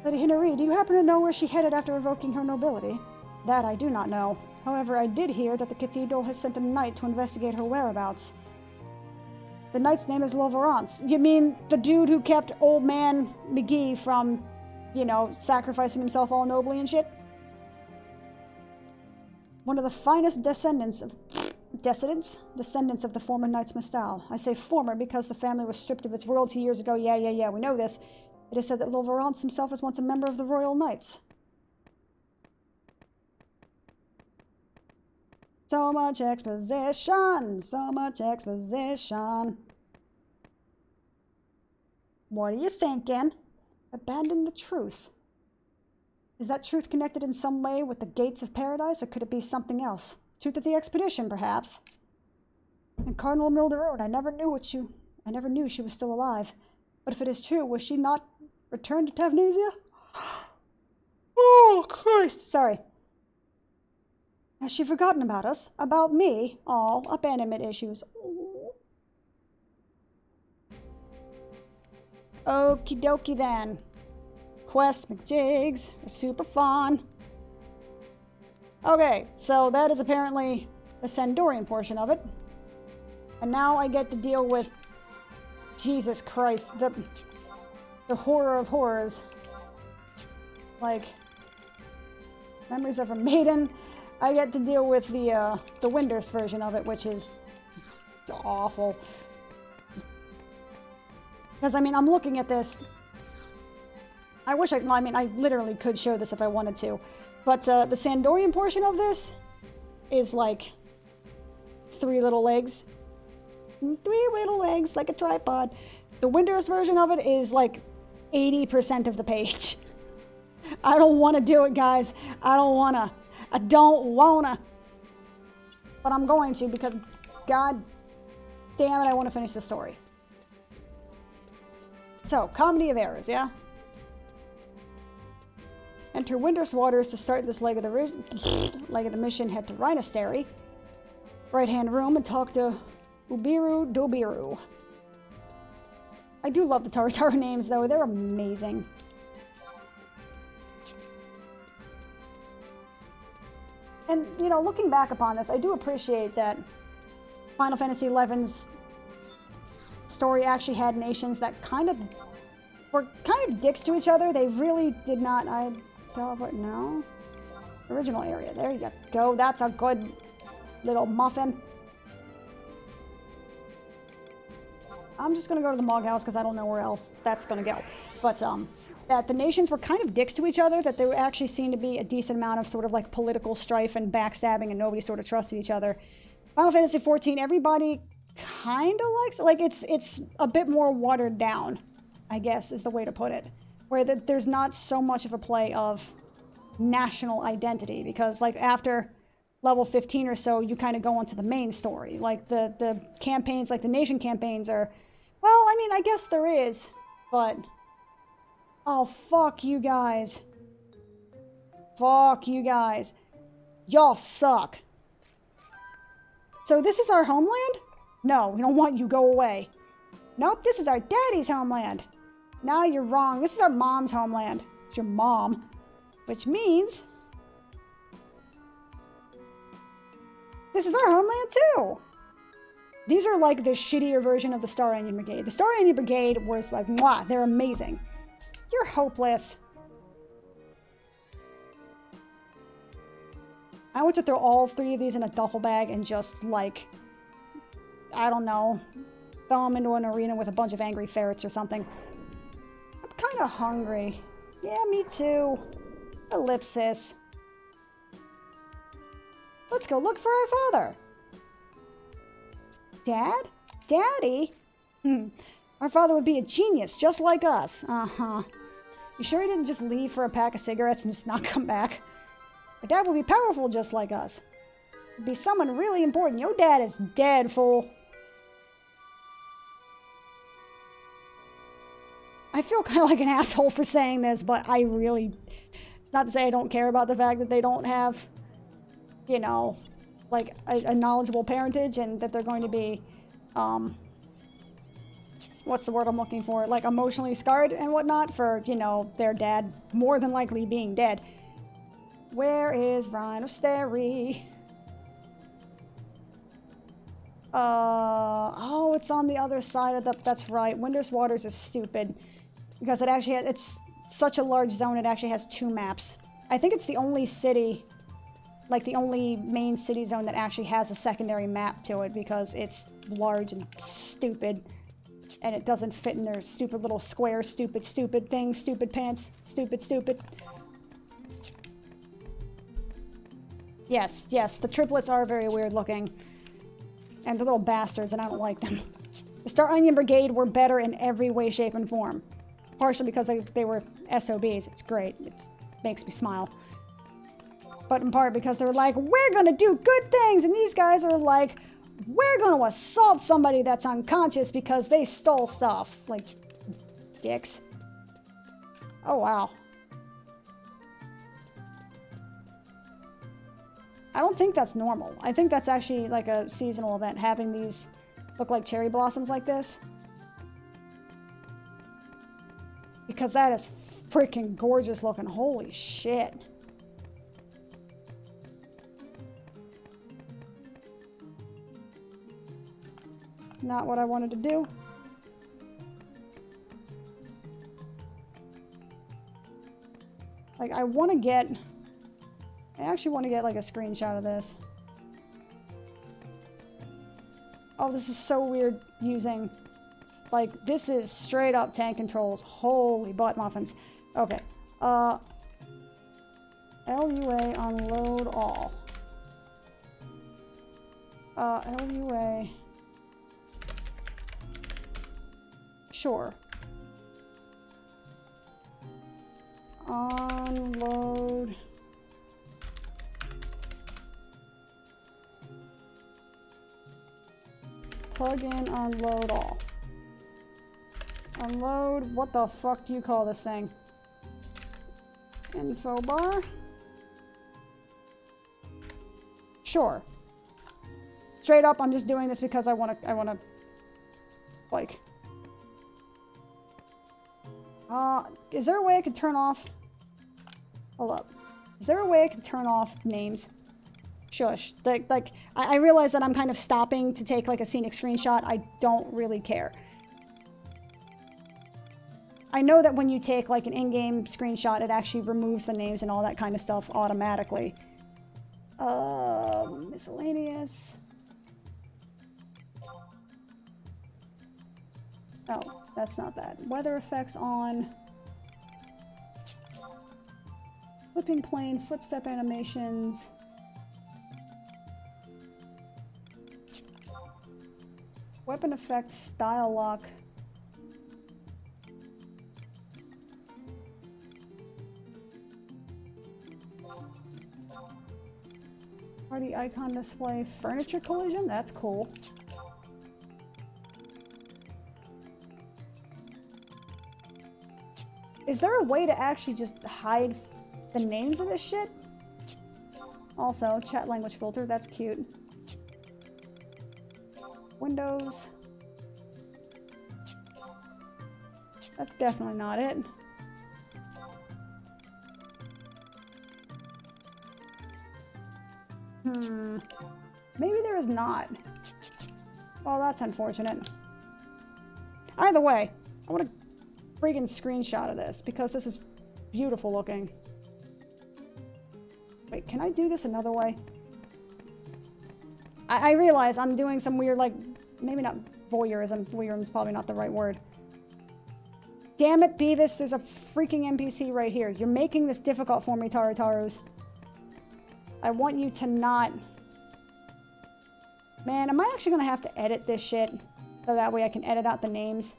Lady Hinnery, do you happen to know where she headed after revoking her nobility? That I do not know. However, I did hear that the cathedral has sent a knight to investigate her whereabouts. The knight's name is Loverance. You mean the dude who kept old man McGee from, sacrificing himself all nobly and shit? One of the finest descendants of the former Knights Mistal. I say former because the family was stripped of its royalty years ago. Yeah, we know this. It is said that Loverance himself was once a member of the Royal Knights. So much exposition! So much exposition! What are you thinking? Abandon the truth. Is that truth connected in some way with the gates of paradise, or could it be something else? Truth of the expedition, perhaps. And Cardinal Milderon, I never knew she was still alive. But if it is true, was she not returned to Tavnesia? Oh, Christ! Sorry. Has she forgotten about us? About me? All abandonment issues. Okie dokie then. Quest McJigs are super fun. Okay, so that is apparently the Sandorian portion of it. And now I get to deal with, Jesus Christ, the horror of horrors. Like, Memories of a Maiden. I get to deal with the Windurst version of it, which is awful. Because, I mean, I'm looking at this. I literally could show this if I wanted to. But the Sandorian portion of this is like 3 little legs. 3 little legs, like a tripod. The Windurst version of it is like 80% of the page. I don't want to do it, guys. I don't want to. But I'm going to because, god damn it, I want to finish the story. So, Comedy of Errors, yeah? Enter Windurst Waters to start this leg of the mission. Head to Rhinostery, right-hand room, and talk to Ubiru Dobiru. I do love the Taru names, though. They're amazing. And, you know, looking back upon this, I do appreciate that Final Fantasy XI's story actually had nations that were kind of dicks to each other. They really did not... No. Original area. There you go. That's a good little muffin. I'm just going to go to the Mog House because I don't know where else that's going to go. But, that the nations were kind of dicks to each other, that there actually seemed to be a decent amount of sort of like political strife and backstabbing and nobody sort of trusted each other. Final Fantasy XIV, everybody kind of likes it. Like, it's a bit more watered down, I guess, is the way to put it. Where there's not so much of a play of national identity, because, like, after level 15 or so, you kind of go into the main story. Like, the campaigns, like the nation campaigns are, well, I mean, I guess there is, but, oh, fuck you guys. Fuck you guys. Y'all suck. So this is our homeland? No, we don't want you. Go away. Nope, this is our daddy's homeland. No, you're wrong. This is our mom's homeland. It's your mom. Which means... this is our homeland, too. These are like the shittier version of the Star Onion Brigade. The Star Onion Brigade was like, mwah, they're amazing. You're hopeless. I want to throw all 3 of these in a duffel bag and just, like, I don't know, throw them into an arena with a bunch of angry ferrets or something. I'm kind of hungry. Yeah, me too. Ellipsis. Let's go look for our father. Dad? Daddy? Our father would be a genius, just like us. Uh-huh. You sure he didn't just leave for a pack of cigarettes and just not come back? My dad would be powerful just like us. He'd be someone really important. Your dad is dead, fool. I feel kind of like an asshole for saying this, but I really... It's not to say I don't care about the fact that they don't have, you know, like a knowledgeable parentage and that they're going to be, what's the word I'm looking for? Like emotionally scarred and whatnot for, you know, their dad more than likely being dead. Where is Rhinostery? Oh, it's on the other side of the... That's right. Windurst Waters is stupid. Because it actually has... It's such a large zone, it actually has 2 maps. I think it's the only city... Like, the only main city zone that actually has a secondary map to it, because it's large and stupid. And it doesn't fit in their stupid little square, stupid things, stupid pants, stupid. Yes, the triplets are very weird looking. And they're little bastards, and I don't like them. The Star Onion Brigade were better in every way, shape, and form. Partially because they were SOBs. It's great. It makes me smile. But in part because they're like, we're gonna do good things! And these guys are like, we're gonna assault somebody that's unconscious because they stole stuff. Like, dicks. Oh, wow. I don't think that's normal. I think that's actually like a seasonal event, having these look like cherry blossoms like this. because that is freaking gorgeous looking. Holy shit. Not what I wanted to do. Like, I actually want to get like a screenshot of this. Oh, this is so weird using, like, this is straight up tank controls. Holy butt muffins. Okay. LUA unload all. LUA. Sure. Unload. Plug in, unload all. Unload, what the fuck do you call this thing? Info bar? Sure. Straight up, I'm just doing this because I wanna, like... is there a way I could turn off... Hold up. Is there a way I could turn off names? Shush. Like, I realize that I'm kind of stopping to take, like, a scenic screenshot. I don't really care. I know that when you take, like, an in-game screenshot, it actually removes the names and all that kind of stuff automatically. Miscellaneous. Oh, that's not that. Weather effects on. Flipping plane, footstep animations. Weapon effects, style lock. Party icon display, furniture collision, that's cool. Is there a way to actually just hide the names of this shit? Also, chat language filter, that's cute. Windows. That's definitely not it. Maybe there is not. Well, that's unfortunate. Either way, I want a freaking screenshot of this because this is beautiful looking. Wait, can I do this another way? I realize I'm doing some weird, like, maybe not voyeurism. Voyeurism is probably not the right word. Damn it, Beavis, there's a freaking NPC right here. You're making this difficult for me, Tarutarus. I want you to not... Man, am I actually going to have to edit this shit? So that way I can edit out the names.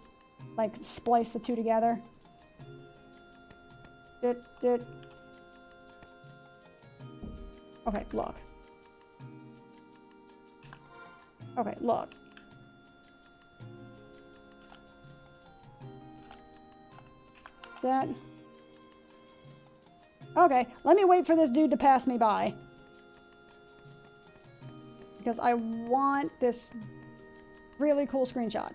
Like, splice the two together. Okay, look. Okay, look. That. Okay, let me wait for this dude to pass me by. Because I want this really cool screenshot.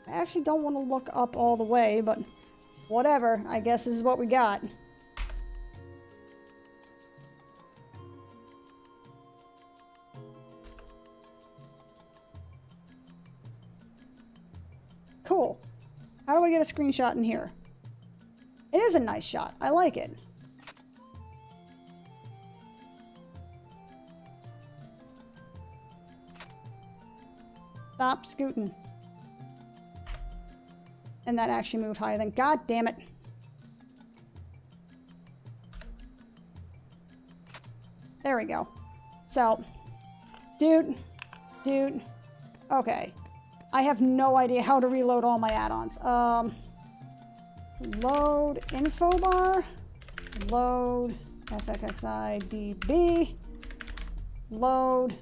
I actually don't want to look up all the way, but whatever. I guess this is what we got. Cool. How do I get a screenshot in here? It is a nice shot. I like it. Stop scooting. And that actually moved higher than... God damn it. There we go. So, dude. Okay. I have no idea how to reload all my add-ons. Load info bar. Load FFXI'ed DB. Load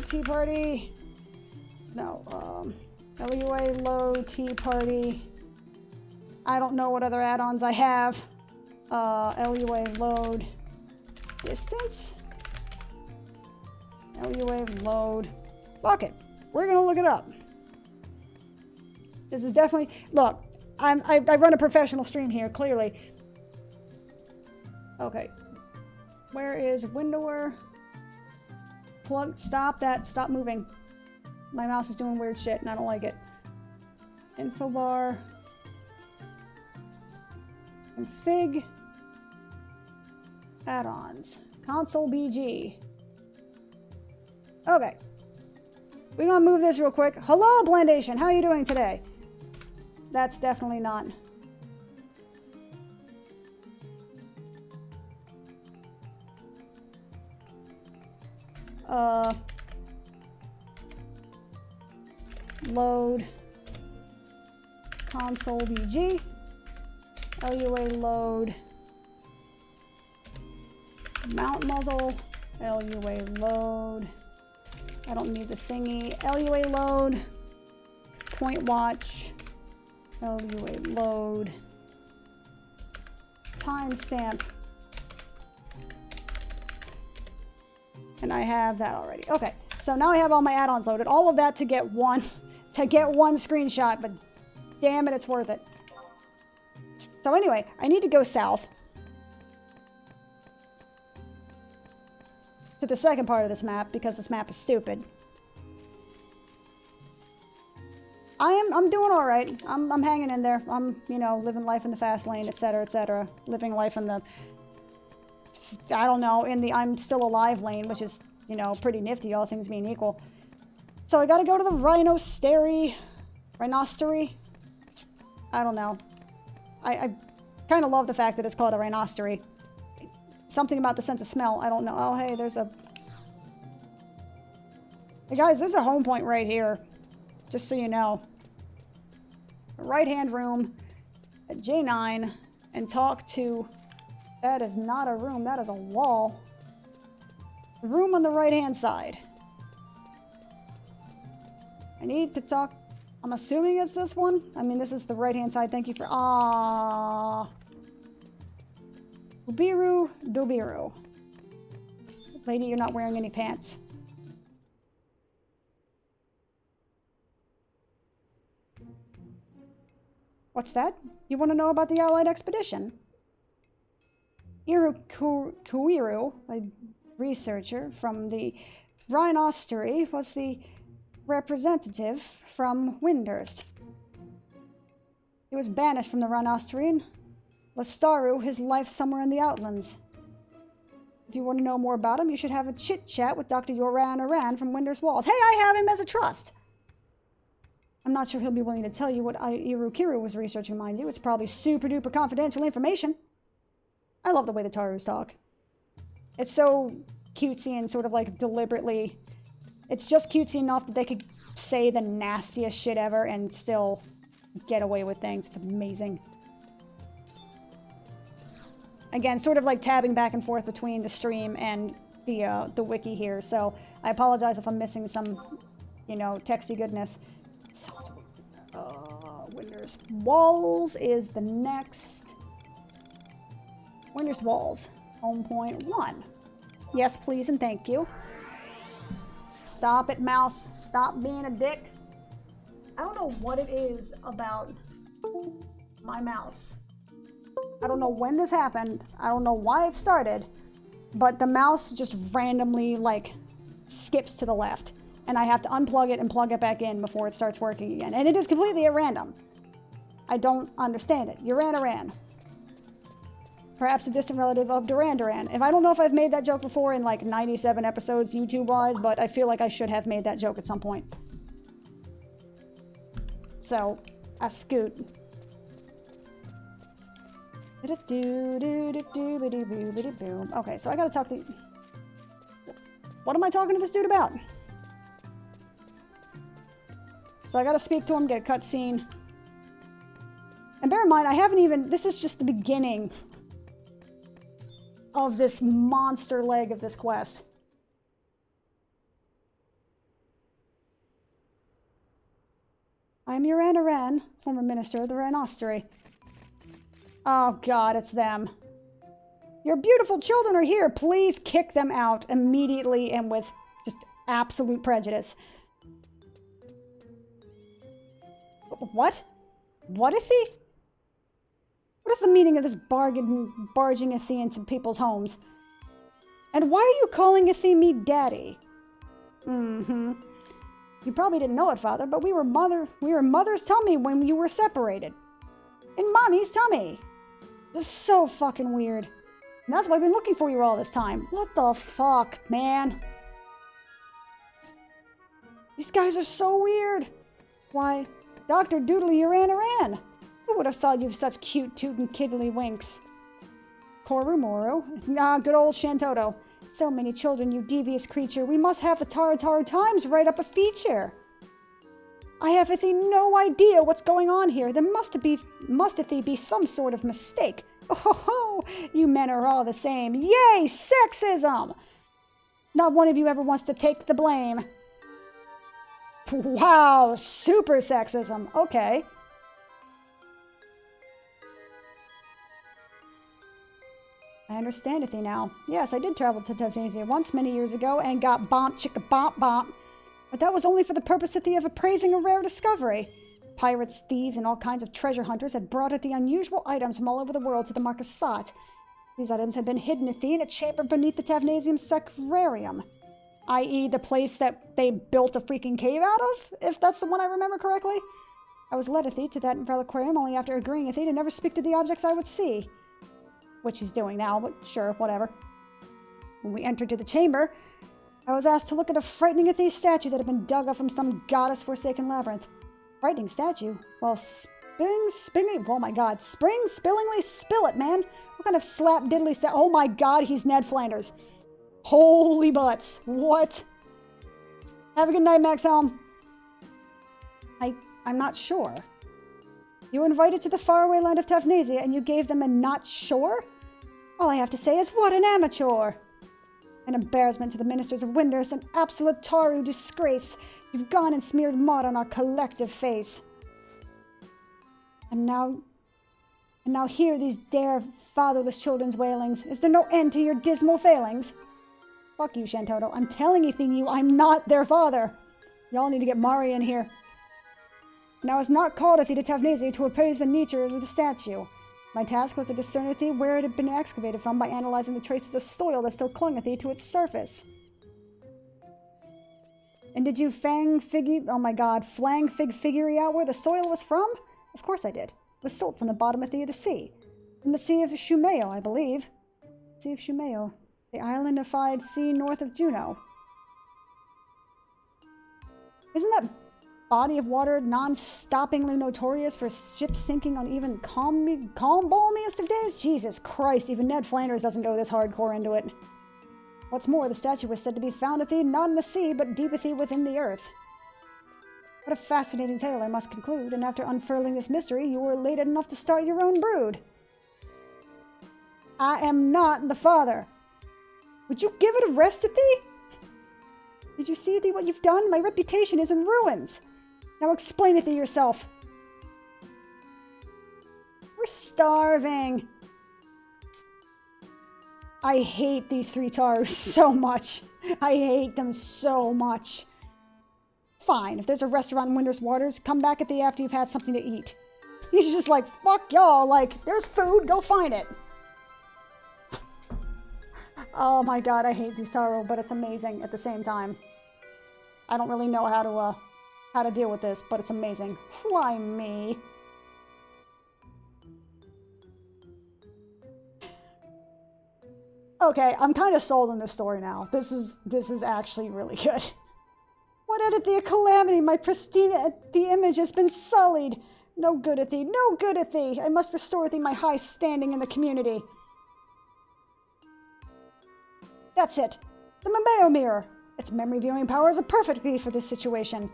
Tea Party. No, LUA load Tea Party. I don't know what other add-ons I have. LUA load distance. LUA load. Fuck it. We're gonna look it up. This is definitely... Look, I run a professional stream here, clearly. Okay. Where is windower? Plug. Stop that. Stop moving. My mouse is doing weird shit and I don't like it. Info bar. Config. Add-ons. Console BG. Okay. We're gonna move this real quick. Hello, Blandation. How are you doing today? That's definitely not. Load. Console BG. LUA load. Mount muzzle. LUA load. I don't need the thingy. LUA load. Point watch. LUA load. Timestamp. And I have that already. Okay, so now I have all my add-ons loaded. All of that to get one screenshot, but damn it, it's worth it. So anyway, I need to go south to the second part of this map because this map is stupid. I'm doing all right. I'm hanging in there. I'm, you know, living life in the fast lane, etc., etc. Living life in the, I don't know, in the I'm still alive lane, which is, you know, pretty nifty, all things being equal. So I gotta go to the rhinostery. I don't know. I kind of love the fact that it's called a rhinostery. Something about the sense of smell. I don't know. Oh, hey, there's a... Hey, guys, there's a home point right here. Just so you know. Right-hand room at J9 and talk to... That is not a room. That is a wall. The room on the right-hand side. I need to talk... I'm assuming it's this one. I mean, this is the right-hand side. Thank you for... Dubiru. Lady, you're not wearing any pants. What's that? You want to know about the Allied expedition? Kuiru, a researcher from the Rhinostery, was the representative from Windhurst. He was banished from the Rhinostery and Lastaru his life somewhere in the Outlands. If you want to know more about him, you should have a chit-chat with Dr. Yoran Aran from Windhurst Walls. Hey, I have him as a trust! I'm not sure he'll be willing to tell you what Irukiru was researching, mind you. It's probably super-duper confidential information. I love the way the Tarus talk. It's so cutesy and sort of like deliberately... It's just cutesy enough that they could say the nastiest shit ever and still get away with things. It's amazing. Again, sort of like tabbing back and forth between the stream and the wiki here, so I apologize if I'm missing some, you know, texty goodness. Sounds Windhurst Walls is the next. Windhurst Walls, home point 1. Yes, please and thank you. Stop it, mouse. Stop being a dick. I don't know what it is about my mouse. I don't know when this happened. I don't know why it started, but the mouse just randomly, like, skips to the left. And I have to unplug it and plug it back in before it starts working again. And it is completely at random. I don't understand it. Uran. Perhaps a distant relative of Duran Duran. I don't know if I've made that joke before in like 97 episodes YouTube-wise, but I feel like I should have made that joke at some point. So, I scoot. Okay, so I gotta talk to... What am I talking to this dude about? So I gotta speak to him, get a cutscene. And bear in mind, I haven't even... This is just the beginning of this monster leg of this quest. I am Yoran Aran, former minister of the Rhinostery. Oh god, it's them. Your beautiful children are here. Please kick them out immediately and with just absolute prejudice. What? What is he? What is the meaning of this barging Athene into people's homes? And why are you calling Athene me daddy? You probably didn't know it, Father, but we were mother's tummy when you were separated. In mommy's tummy. This is so fucking weird. And that's why I've been looking for you all this time. What the fuck, man? These guys are so weird. Why, Dr. Doodly Uran. Who would have thought you have such cute toot and kiddly winks? Korumoru. Good old Shantoto. So many children, you devious creature. We must have the Taru Times write up a feature. I have no idea what's going on here. There must be some sort of mistake. Oh, you men are all the same. Yay, sexism! Not one of you ever wants to take the blame. Wow, super sexism. Okay. I understand it now. Yes, I did travel to Tavnesia once many years ago and got bomp chicka bomp bomp. But that was only for the purpose of appraising a rare discovery. Pirates, thieves, and all kinds of treasure hunters had brought the unusual items from all over the world to the Marcus sought. These items had been hidden in a chamber beneath the Tavnesium Sacrarium, i.e. the place that they built a freaking cave out of, if that's the one I remember correctly. I was led to that reliquarium only after agreeing to never speak to the objects I would see. Which he's doing now, but sure, whatever. When we entered to the chamber, I was asked to look at a frightening Athene statue that had been dug up from some goddess-forsaken labyrinth. Frightening statue? Well, oh my god, spillingly spill it, man. What kind of slap-diddly oh my god, he's Ned Flanders. Holy butts. What? Have a good night, Max Helm. I'm not sure. You were invited to the faraway land of Tavnesia, and you gave them a not sure? All I have to say is, what an amateur! An embarrassment to the ministers of Windurst, an absolute Taru disgrace. You've gone and smeared mud on our collective face. And now hear these dear fatherless children's wailings. Is there no end to your dismal failings? Fuck you, Shantoto. I'm telling you, I'm not their father. Y'all need to get Mari in here. And I was not called to Tavnesia to appraise the nature of the statue. My task was to discern where it had been excavated from by analyzing the traces of soil that still clung to its surface. And did you flang fig figure out where the soil was from? Of course I did. It was silt from the bottom of the sea. From the Sea of Shumeo, I believe. Sea of Shumeo. The islandified sea north of Juneau. Isn't that body of water non-stoppingly notorious for ships sinking on even calm balmiest of days? Jesus Christ, even Ned Flanders doesn't go this hardcore into it. What's more, the statue was said to be found not in the sea, but deep within the earth. What a fascinating tale, I must conclude, and after unfurling this mystery, you were elated enough to start your own brood. I am not the father. Would you give it a rest at thee? Did you see what you've done? My reputation is in ruins. Now explain it to yourself. We're starving. I hate these three Tarus so much. I hate them so much. Fine, if there's a restaurant in Winter's Waters, come back after you've had something to eat. He's just like, fuck y'all, there's food, go find it. Oh my god, I hate these Taro, but it's amazing at the same time. I don't really know how to deal with this, but it's amazing. Why me? Okay, I'm kind of sold on this story now. This is actually really good. What added thee a calamity? My pristine the image has been sullied. No good at thee, no good at thee. I must restore thee my high standing in the community. That's it. The Mameo mirror. Its memory viewing powers are perfectly for this situation.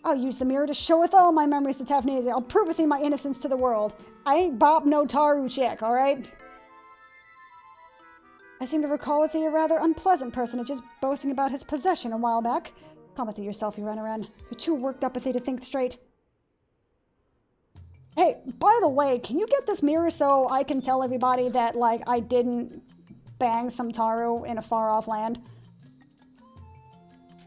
I'll use the mirror to showeth all my memories to Tavnesia. I'll prove with thee my innocence to the world. I ain't Bob no Taru chick, alright? I seem to recall with thee a rather unpleasant personage boasting about his possession a while back. Come with thee yourself, you Renaran. You're too worked up with thee to think straight. Hey, by the way, can you get this mirror so I can tell everybody that, I didn't bang some Taru in a far-off land?